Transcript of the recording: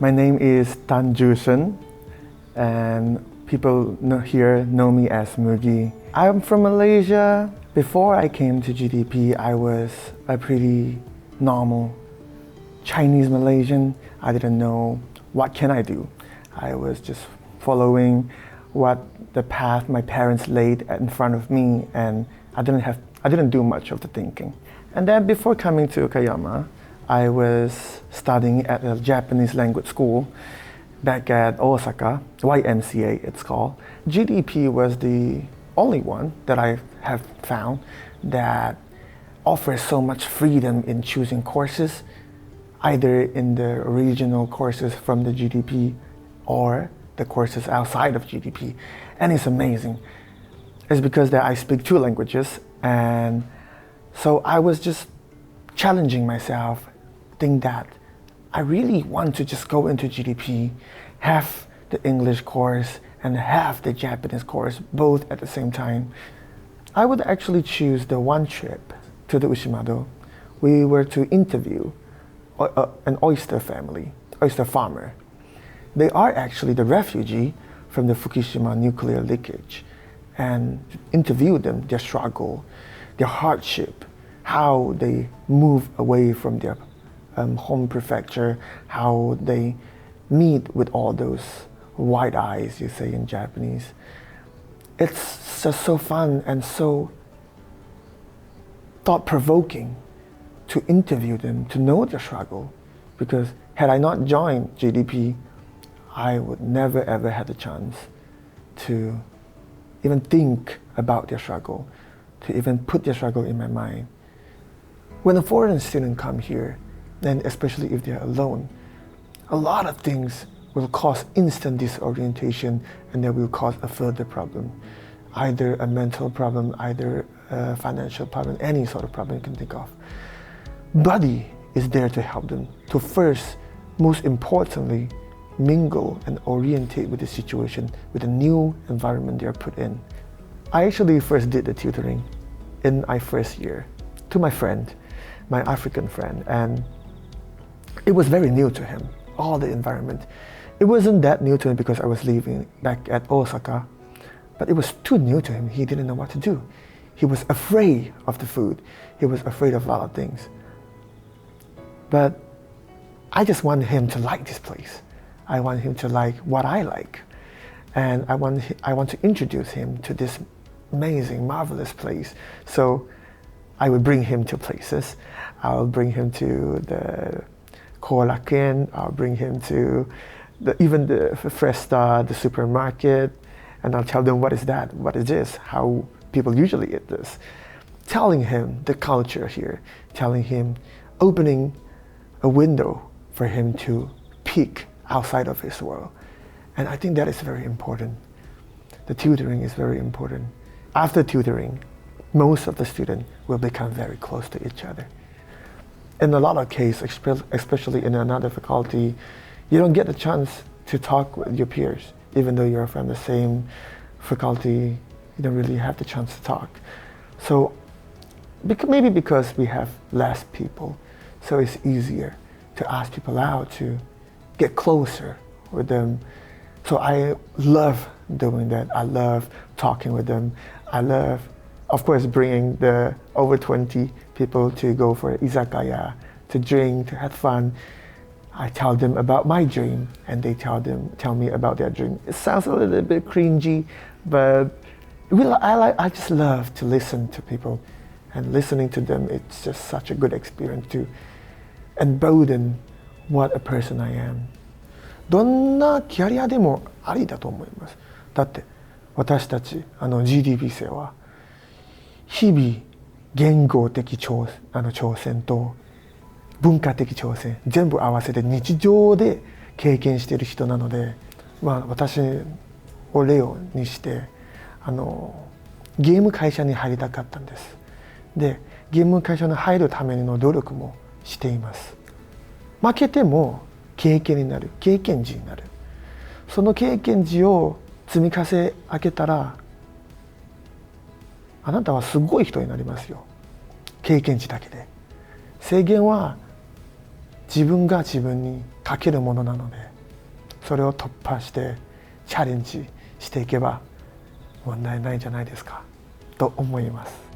My name is Tan Jusen, and people here know me as Mugi. I'm from Malaysia. Before I came to GDP, I was a pretty normal Chinese Malaysian. I didn't know what can I do. I was just following what the path my parents laid in front of me, and I didn't do much of the thinking. And then before coming to Okayama, I was studying at a Japanese language school back at Osaka, YMCA it's called. GDP was the only one that I have found that offers so much freedom in choosing courses, either in the regional courses from the GDP or the courses outside of GDP. And it's amazing. It's because that I speak two languages, and so I was just challenging myself, think that I really want to just go into GDP, have the English course and have the Japanese course both at the same time. I would actually choose the one trip to the Ushimado. We were to interview an oyster family, oyster farmer. They are actually the refugee from the Fukushima nuclear leakage, and interview them, their struggle, their hardship, how they move away from their home prefecture, how they meet with all those wide eyes, you say in Japanese. It's just so fun and so thought-provoking to interview them, to know their struggle. Because had I not joined GDP, I would never ever had the chance to even think about their struggle, to even put their struggle in my mind. When a foreign student come here, and especially if they're alone, a lot of things will cause instant disorientation, and that will cause a further problem. Either a mental problem, either a financial problem, any sort of problem you can think of. Buddy is there to help them, to first, most importantly, mingle and orientate with the situation, with the new environment they're put in. I actually first did the tutoring in my first year to my friend, my African friend, and it was very new to him, all the environment. It wasn't that new to him because I was living back at Osaka, but it was too new to him. He didn't know what to do. He was afraid of the food. He was afraid of a lot of things. But I just wanted him to like this place. I want him to like what I like. And I want to introduce him to this amazing, marvelous place. So I would bring him to places. I'll bring him to the Korakuen, I'll bring him to even the Fresta, the supermarket, and I'll tell them what is that, what is this, how people usually eat this. Telling him the culture here, telling him, opening a window for him to peek outside of his world. And I think that is very important. The tutoring is very important. After tutoring, most of the students will become very close to each other. In a lot of cases, especially in another faculty, you don't get the chance to talk with your peers. Even though you're from the same faculty, you don't really have the chance to talk. So maybe because we have less people, so it's easier to ask people out to get closer with them. So I love doing that. I love talking with them. I love, of course, bringing the over 20 people to go for izakaya, to drink, to have fun. I tell them about my dream, and they tell me about their dream. It sounds a little bit cringy, but I just love to listen to people, and listening to them, it's just such a good experience to embolden what a person I am. どんなキャリアでもありだと思います。だって私たちGDP 生は日々言語的挑戦と文化的挑戦全部合わせて日常で経験している人なので、私を例にしてゲーム会社に入りたかったんです。で、ゲーム会社に入るための努力もしています。負けても経験になる、経験値になる。その経験値を積み重ね上げたら、あなたはすごい人になりますよ。経験値だけで。制限は自分が自分にかけるものなので、それを突破してチャレンジしていけば問題ないんじゃないですかと思います。